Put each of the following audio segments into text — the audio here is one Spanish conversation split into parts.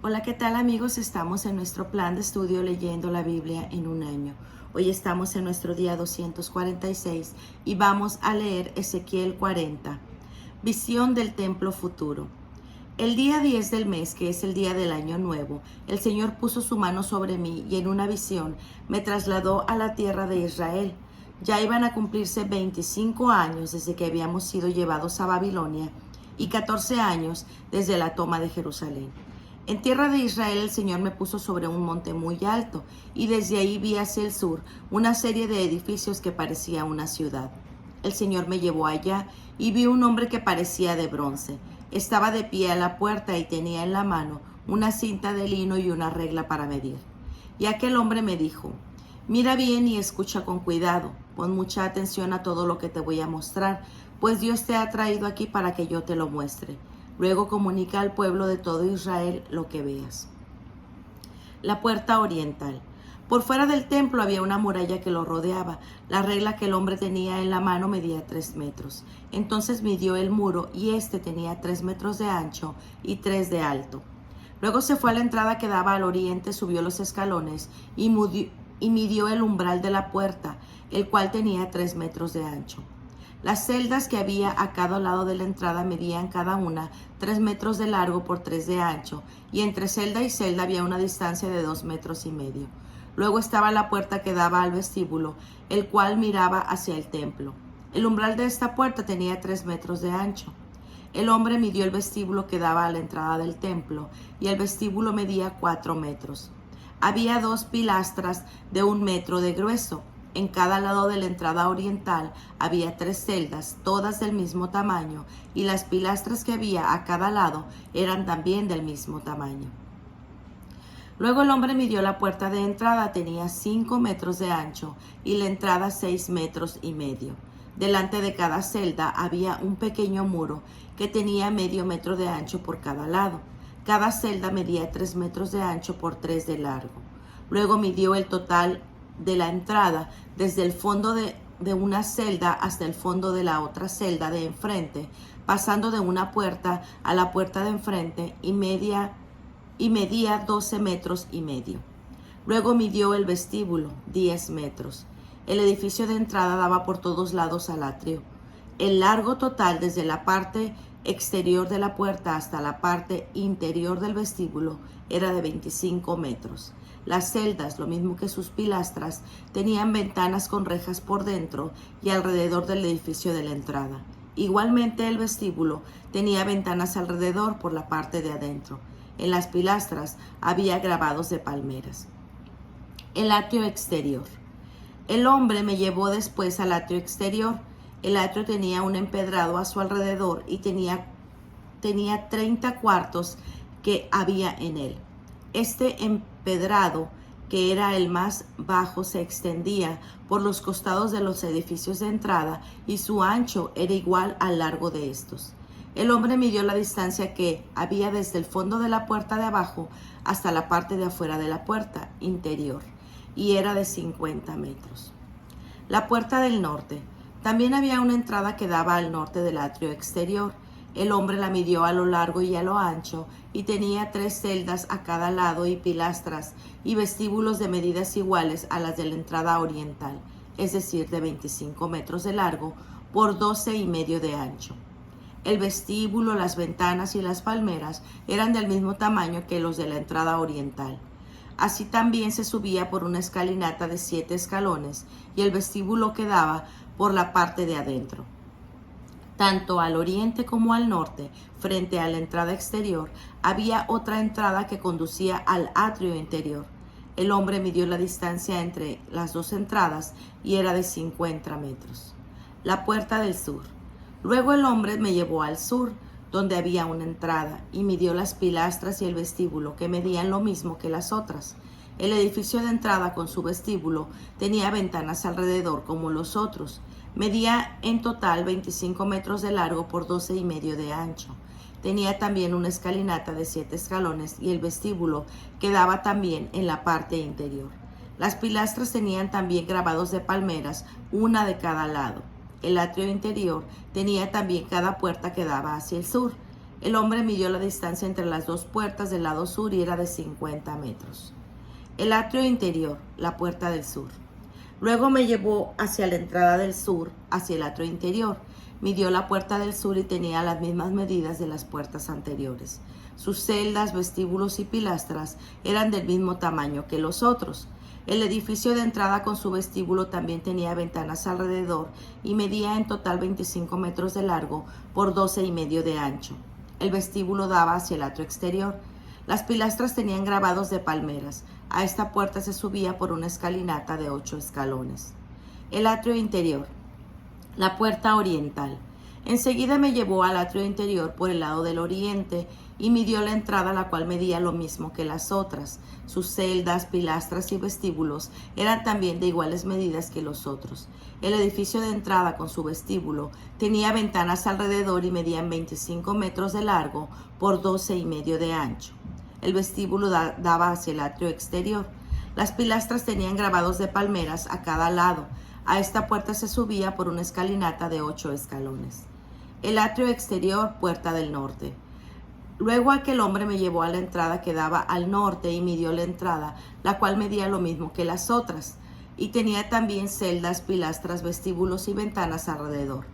Hola, ¿qué tal amigos? Estamos en nuestro plan de estudio leyendo la Biblia en un año. Hoy estamos en nuestro día 246 y vamos a leer Ezequiel 40. Visión del templo futuro. El día 10 del mes, que es el día del año nuevo, el Señor puso su mano sobre mí y en una visión me trasladó a la tierra de Israel. Ya iban a cumplirse 25 años desde que habíamos sido llevados a Babilonia y 14 años desde la toma de Jerusalén. En tierra de Israel el Señor me puso sobre un monte muy alto y desde ahí vi hacia el sur una serie de edificios que parecía una ciudad. El Señor me llevó allá y vi un hombre que parecía de bronce. Estaba de pie a la puerta y tenía en la mano una cinta de lino y una regla para medir. Y aquel hombre me dijo: mira bien y escucha con cuidado, pon mucha atención a todo lo que te voy a mostrar, pues Dios te ha traído aquí para que yo te lo muestre. Luego comunica al pueblo de todo Israel lo que veas. La puerta oriental. Por fuera del templo había una muralla que lo rodeaba. La regla que el hombre tenía en la mano medía 3 metros. Entonces midió el muro y este tenía 3 metros de ancho y 3 de alto. Luego se fue a la entrada que daba al oriente, subió los escalones y midió el umbral de la puerta, el cual tenía 3 metros de ancho. Las celdas que había a cada lado de la entrada medían cada una 3 metros de largo por 3 de ancho, y entre celda y celda había una distancia de 2 metros y medio. Luego estaba la puerta que daba al vestíbulo, el cual miraba hacia el templo. El umbral de esta puerta tenía 3 metros de ancho. El hombre midió el vestíbulo que daba a la entrada del templo, y el vestíbulo medía 4 metros. Había 2 pilastras de 1 metro de grueso. En cada lado de la entrada oriental había 3 celdas, todas del mismo tamaño, y las pilastras que había a cada lado eran también del mismo tamaño. Luego el hombre midió la puerta de entrada, tenía 5 metros de ancho, y la entrada 6 metros y medio. Delante de cada celda había un pequeño muro que tenía medio metro de ancho por cada lado. Cada celda medía 3 metros de ancho por 3 de largo. Luego midió el total de la entrada desde el fondo de una celda hasta el fondo de la otra celda de enfrente, pasando de una puerta a la puerta de enfrente y medía 12 metros y medio. Luego midió el vestíbulo, 10 metros. El edificio de entrada daba por todos lados al atrio. El largo total desde la parte exterior de la puerta hasta la parte interior del vestíbulo era de 25 metros. Las celdas, lo mismo que sus pilastras, tenían ventanas con rejas por dentro y alrededor del edificio de la entrada. Igualmente el vestíbulo tenía ventanas alrededor por la parte de adentro. En las pilastras había grabados de palmeras. El atrio exterior. El hombre me llevó después al atrio exterior. El atrio tenía un empedrado a su alrededor y tenía 30 cuartos que había en él. Este empedrado, que era el más bajo, se extendía por los costados de los edificios de entrada y su ancho era igual al largo de estos. El hombre midió la distancia que había desde el fondo de la puerta de abajo hasta la parte de afuera de la puerta interior, y era de 50 metros. La puerta del norte. También había una entrada que daba al norte del atrio exterior. El hombre la midió a lo largo y a lo ancho y tenía 3 celdas a cada lado y pilastras y vestíbulos de medidas iguales a las de la entrada oriental, es decir, de 25 metros de largo por 12 y medio de ancho. El vestíbulo, las ventanas y las palmeras eran del mismo tamaño que los de la entrada oriental. Así también se subía por una escalinata de 7 escalones y el vestíbulo quedaba por la parte de adentro. Tanto al oriente como al norte, frente a la entrada exterior, había otra entrada que conducía al atrio interior. El hombre midió la distancia entre las 2 entradas y era de 50 metros. La puerta del sur. Luego el hombre me llevó al sur, donde había una entrada, y midió las pilastras y el vestíbulo, que medían lo mismo que las otras. El edificio de entrada con su vestíbulo tenía ventanas alrededor como los otros. Medía en total 25 metros de largo por 12 y medio de ancho. Tenía también una escalinata de 7 escalones y el vestíbulo quedaba también en la parte interior. Las pilastras tenían también grabados de palmeras, una de cada lado. El atrio interior tenía también cada puerta que daba hacia el sur. El hombre midió la distancia entre las dos puertas del lado sur y era de 50 metros. El atrio interior, la puerta del sur. Luego me llevó hacia la entrada del sur, hacia el atrio interior. Midió la puerta del sur y tenía las mismas medidas de las puertas anteriores. Sus celdas, vestíbulos y pilastras eran del mismo tamaño que los otros. El edificio de entrada con su vestíbulo también tenía ventanas alrededor y medía en total 25 metros de largo por 12 y medio de ancho. El vestíbulo daba hacia el atrio exterior. Las pilastras tenían grabados de palmeras. A esta puerta se subía por una escalinata de 8 escalones. El atrio interior. La puerta oriental. Enseguida me llevó al atrio interior por el lado del oriente y midió la entrada, la cual medía lo mismo que las otras. Sus celdas, pilastras y vestíbulos eran también de iguales medidas que los otros. El edificio de entrada con su vestíbulo tenía ventanas alrededor y medían 25 metros de largo por 12 y medio de ancho. El vestíbulo daba hacia el atrio exterior. Las pilastras tenían grabados de palmeras a cada lado. A esta puerta se subía por una escalinata de 8 escalones. El atrio exterior, puerta del norte. Luego aquel hombre me llevó a la entrada que daba al norte y midió la entrada, la cual medía lo mismo que las otras, y tenía también celdas, pilastras, vestíbulos y ventanas alrededor.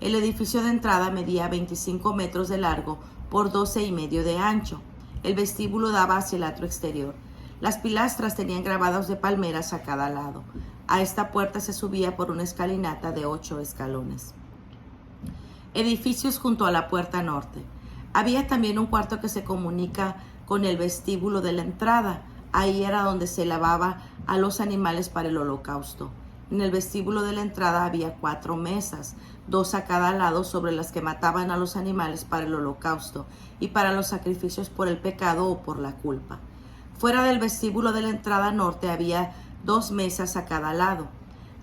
El edificio de entrada medía 25 metros de largo por 12 y medio de ancho. El vestíbulo daba hacia el atrio exterior. Las pilastras tenían grabados de palmeras a cada lado. A esta puerta se subía por una escalinata de 8 escalones. Edificios junto a la puerta norte. Había también un cuarto que se comunica con el vestíbulo de la entrada. Ahí era donde se lavaba a los animales para el holocausto. En el vestíbulo de la entrada había 4 mesas, 2 a cada lado, sobre las que mataban a los animales para el holocausto y para los sacrificios por el pecado o por la culpa. Fuera del vestíbulo de la entrada norte había 2 mesas a cada lado,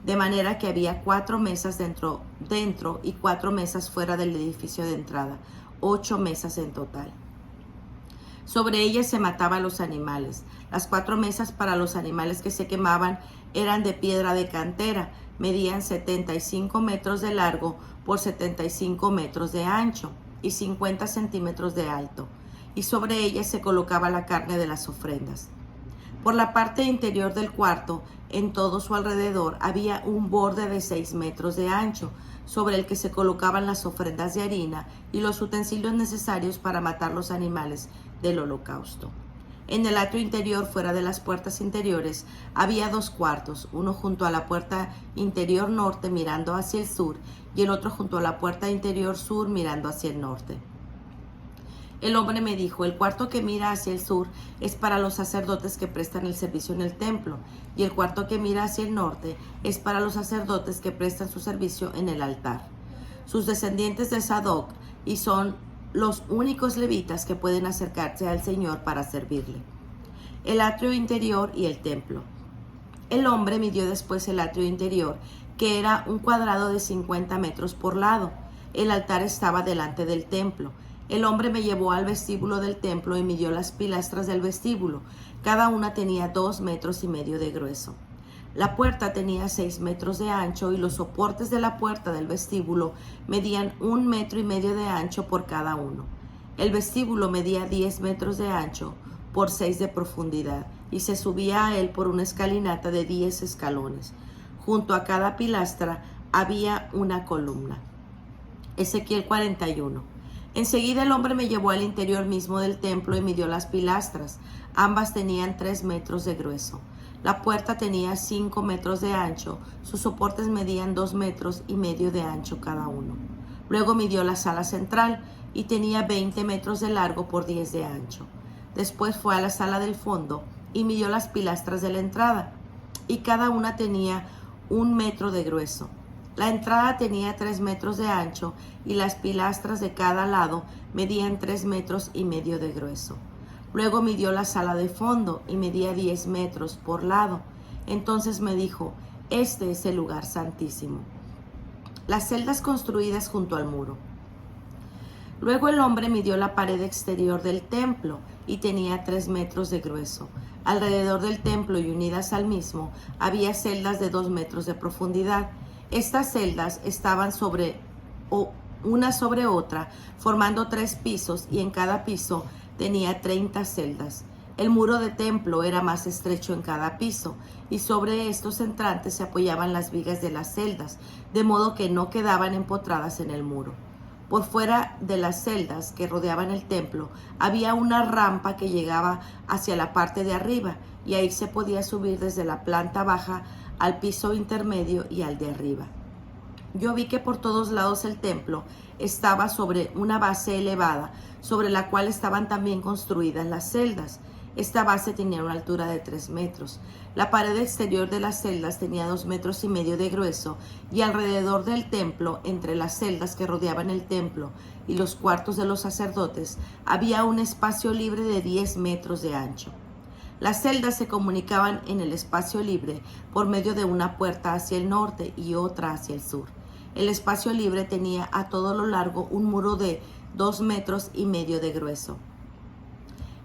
de manera que había 4 mesas dentro y 4 mesas fuera del edificio de entrada, 8 mesas en total. Sobre ellas se mataban los animales. Las 4 mesas para los animales que se quemaban eran de piedra de cantera, medían 75 metros de largo por 75 metros de ancho y 50 centímetros de alto, y sobre ellas se colocaba la carne de las ofrendas. Por la parte interior del cuarto, en todo su alrededor, había un borde de 6 metros de ancho, sobre el que se colocaban las ofrendas de harina y los utensilios necesarios para matar los animales del holocausto. En el atrio interior, fuera de las puertas interiores, había 2 cuartos, uno junto a la puerta interior norte mirando hacia el sur y el otro junto a la puerta interior sur mirando hacia el norte. El hombre me dijo: el cuarto que mira hacia el sur es para los sacerdotes que prestan el servicio en el templo, y el cuarto que mira hacia el norte es para los sacerdotes que prestan su servicio en el altar. Sus descendientes de Sadoc, y son los únicos levitas que pueden acercarse al Señor para servirle. El atrio interior y el templo. El hombre midió después el atrio interior, que era un cuadrado de 50 metros por lado. El altar estaba delante del templo. El hombre me llevó al vestíbulo del templo y midió las pilastras del vestíbulo. Cada una tenía 2 metros y medio de grueso. La puerta tenía 6 metros de ancho y los soportes de la puerta del vestíbulo medían 1 metro y medio de ancho por cada uno. El vestíbulo medía 10 metros de ancho por 6 de profundidad y se subía a él por una escalinata de 10 escalones. Junto a cada pilastra había una columna. Ezequiel 41. Enseguida el hombre me llevó al interior mismo del templo y midió las pilastras. Ambas tenían 3 metros de grueso. La puerta tenía 5 metros de ancho, sus soportes medían 2 metros y medio de ancho cada uno. Luego midió la sala central y tenía 20 metros de largo por 10 de ancho. Después fue a la sala del fondo y midió las pilastras de la entrada, y cada una tenía 1 metro de grueso. La entrada tenía 3 metros de ancho y las pilastras de cada lado medían 3 metros y medio de grueso. Luego midió la sala de fondo y medía 10 metros por lado. Entonces me dijo: este es el lugar santísimo. Las celdas construidas junto al muro. Luego el hombre midió la pared exterior del templo y tenía 3 metros de grueso. Alrededor del templo y unidas al mismo había celdas de 2 metros de profundidad. Estas celdas estaban sobre una sobre otra, formando 3 pisos, y en cada piso tenía 30 celdas. El muro de templo era más estrecho en cada piso, y sobre estos entrantes se apoyaban las vigas de las celdas, de modo que no quedaban empotradas en el muro. Por fuera de las celdas que rodeaban el templo había una rampa que llegaba hacia la parte de arriba, y ahí se podía subir desde la planta baja al piso intermedio y al de arriba. Yo vi que por todos lados el templo estaba sobre una base elevada, sobre la cual estaban también construidas las celdas. Esta base tenía una altura de 3 metros. La pared exterior de las celdas tenía 2,5 metros de grueso, y alrededor del templo, entre las celdas que rodeaban el templo y los cuartos de los sacerdotes, había un espacio libre de 10 metros de ancho. Las celdas se comunicaban en el espacio libre por medio de una puerta hacia el norte y otra hacia el sur. El espacio libre tenía a todo lo largo un muro de 2,5 metros de grueso.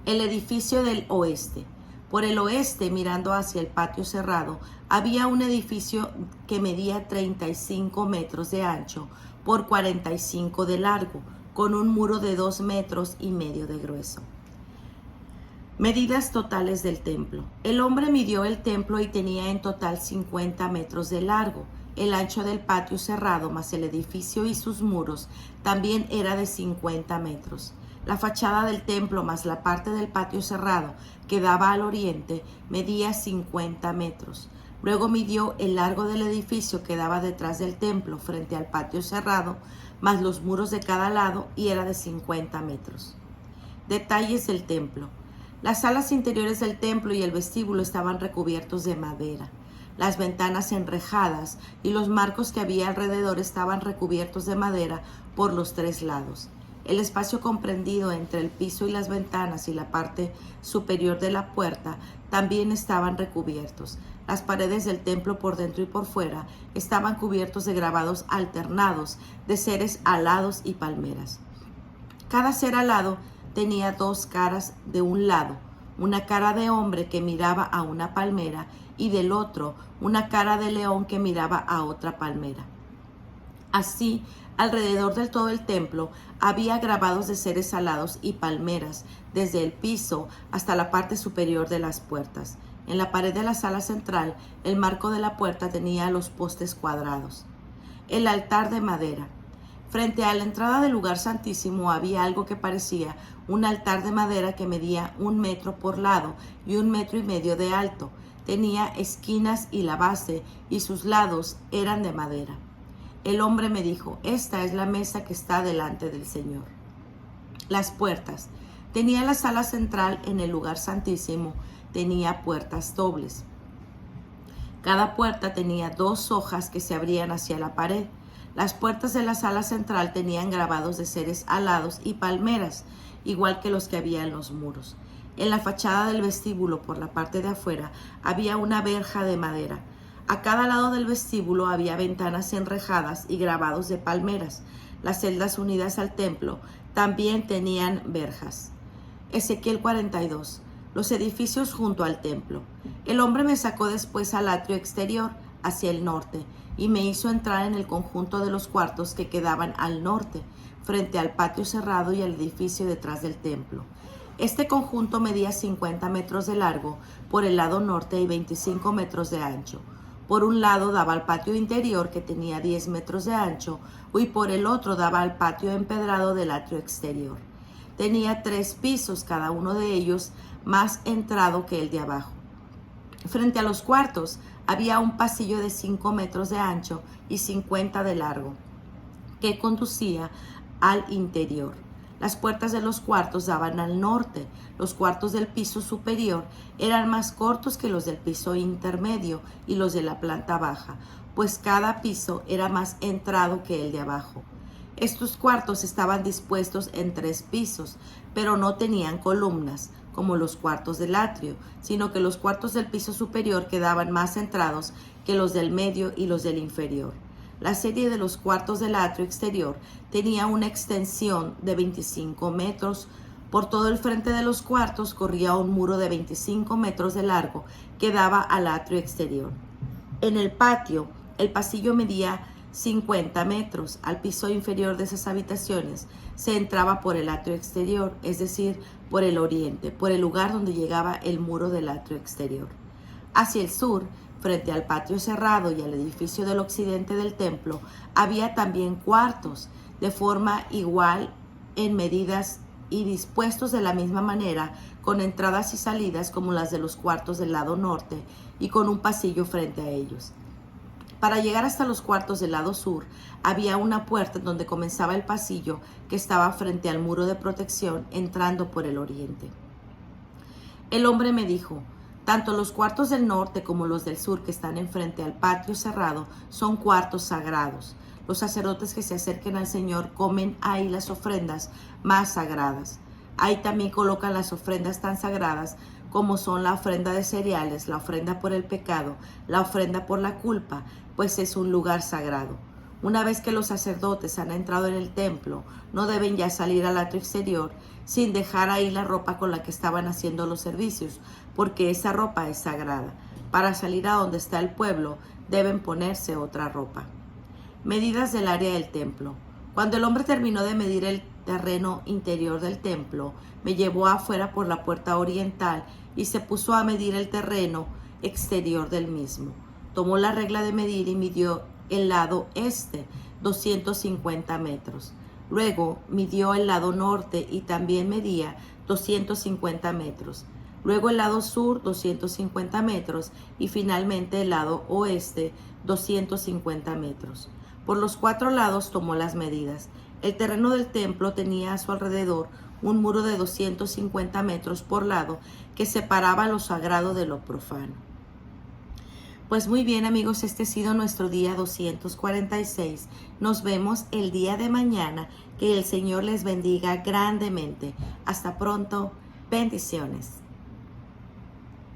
El edificio del oeste. Por el oeste, mirando hacia el patio cerrado, había un edificio que medía 35 metros de ancho por 45 de largo, con un muro de 2,5 metros de grueso. Medidas totales del templo. El hombre midió el templo y tenía en total 50 metros de largo. El ancho del patio cerrado más el edificio y sus muros también era de 50 metros. La fachada del templo más la parte del patio cerrado que daba al oriente medía 50 metros. Luego midió el largo del edificio que daba detrás del templo frente al patio cerrado más los muros de cada lado, y era de 50 metros. Detalles del templo. Las salas interiores del templo y el vestíbulo estaban recubiertos de madera. Las ventanas enrejadas y los marcos que había alrededor estaban recubiertos de madera por los 3 lados. El espacio comprendido entre el piso y las ventanas y la parte superior de la puerta también estaban recubiertos. Las paredes del templo por dentro y por fuera estaban cubiertos de grabados alternados de seres alados y palmeras. Cada ser alado tenía 2 caras de un lado, una cara de hombre que miraba a una palmera, y del otro una cara de león que miraba a otra palmera. Así, alrededor del todo el templo había grabados de seres alados y palmeras, desde el piso hasta la parte superior de las puertas. En la pared de la sala central, el marco de la puerta tenía los postes cuadrados. El altar de madera. Frente a la entrada del lugar santísimo había algo que parecía un altar de madera que medía 1 metro por lado y 1,5 metros de alto. Tenía esquinas y la base y sus lados eran de madera. El hombre me dijo: esta es la mesa que está delante del Señor. Las puertas. Tenía la sala central en el lugar santísimo, tenía puertas dobles. Cada puerta tenía 2 hojas que se abrían hacia la pared. Las puertas de la sala central tenían grabados de seres alados y palmeras, igual que los que había en los muros. En la fachada del vestíbulo, por la parte de afuera, había una verja de madera. A cada lado del vestíbulo había ventanas enrejadas y grabados de palmeras. Las celdas unidas al templo también tenían verjas. Ezequiel 42. Los edificios junto al templo. El hombre me sacó después al atrio exterior, hacia el norte, y me hizo entrar en el conjunto de los cuartos que quedaban al norte, frente al patio cerrado y al edificio detrás del templo. Este conjunto medía 50 metros de largo por el lado norte y 25 metros de ancho. Por un lado daba al patio interior, que tenía 10 metros de ancho, y por el otro daba al patio empedrado del atrio exterior. Tenía 3 pisos, cada uno de ellos más entrado que el de abajo. Frente a los cuartos había un pasillo de 5 metros de ancho y 50 de largo, que conducía al interior. Las puertas de los cuartos daban al norte. Los cuartos del piso superior eran más cortos que los del piso intermedio y los de la planta baja, pues cada piso era más entrado que el de abajo. Estos cuartos estaban dispuestos en 3 pisos, pero no tenían columnas, como los cuartos del atrio, sino que los cuartos del piso superior quedaban más centrados que los del medio y los del inferior. La serie de los cuartos del atrio exterior tenía una extensión de 25 metros. Por todo el frente de los cuartos corría un muro de 25 metros de largo que daba al atrio exterior. En el patio, el pasillo medía 50 metros. Al piso inferior de esas habitaciones se entraba por el atrio exterior, es decir, por el oriente, por el lugar donde llegaba el muro del atrio exterior. Hacia el sur, frente al patio cerrado y al edificio del occidente del templo, había también cuartos, de forma igual en medidas y dispuestos de la misma manera, con entradas y salidas como las de los cuartos del lado norte y con un pasillo frente a ellos. Para llegar hasta los cuartos del lado sur, había una puerta en donde comenzaba el pasillo que estaba frente al muro de protección, entrando por el oriente. El hombre me dijo: tanto los cuartos del norte como los del sur que están enfrente al patio cerrado son cuartos sagrados. Los sacerdotes que se acerquen al Señor comen ahí las ofrendas más sagradas. Ahí también colocan las ofrendas tan sagradas como son la ofrenda de cereales, la ofrenda por el pecado, la ofrenda por la culpa, pues es un lugar sagrado. Una vez que los sacerdotes han entrado en el templo, no deben ya salir al atrio exterior sin dejar ahí la ropa con la que estaban haciendo los servicios, porque esa ropa es sagrada. Para salir a donde está el pueblo, deben ponerse otra ropa. Medidas del área del templo. Cuando el hombre terminó de medir el terreno interior del templo, me llevó afuera por la puerta oriental y se puso a medir el terreno exterior del mismo. Tomó la regla de medir y midió el lado este, 250 metros. Luego midió el lado norte y también medía 250 metros. Luego el lado sur, 250 metros, y finalmente el lado oeste, 250 metros. Por los 4 lados tomó las medidas. El terreno del templo tenía a su alrededor un muro de 250 metros por lado que separaba lo sagrado de lo profano. Pues muy bien, amigos, este ha sido nuestro día 246. Nos vemos el día de mañana. Que el Señor les bendiga grandemente. Hasta pronto. Bendiciones.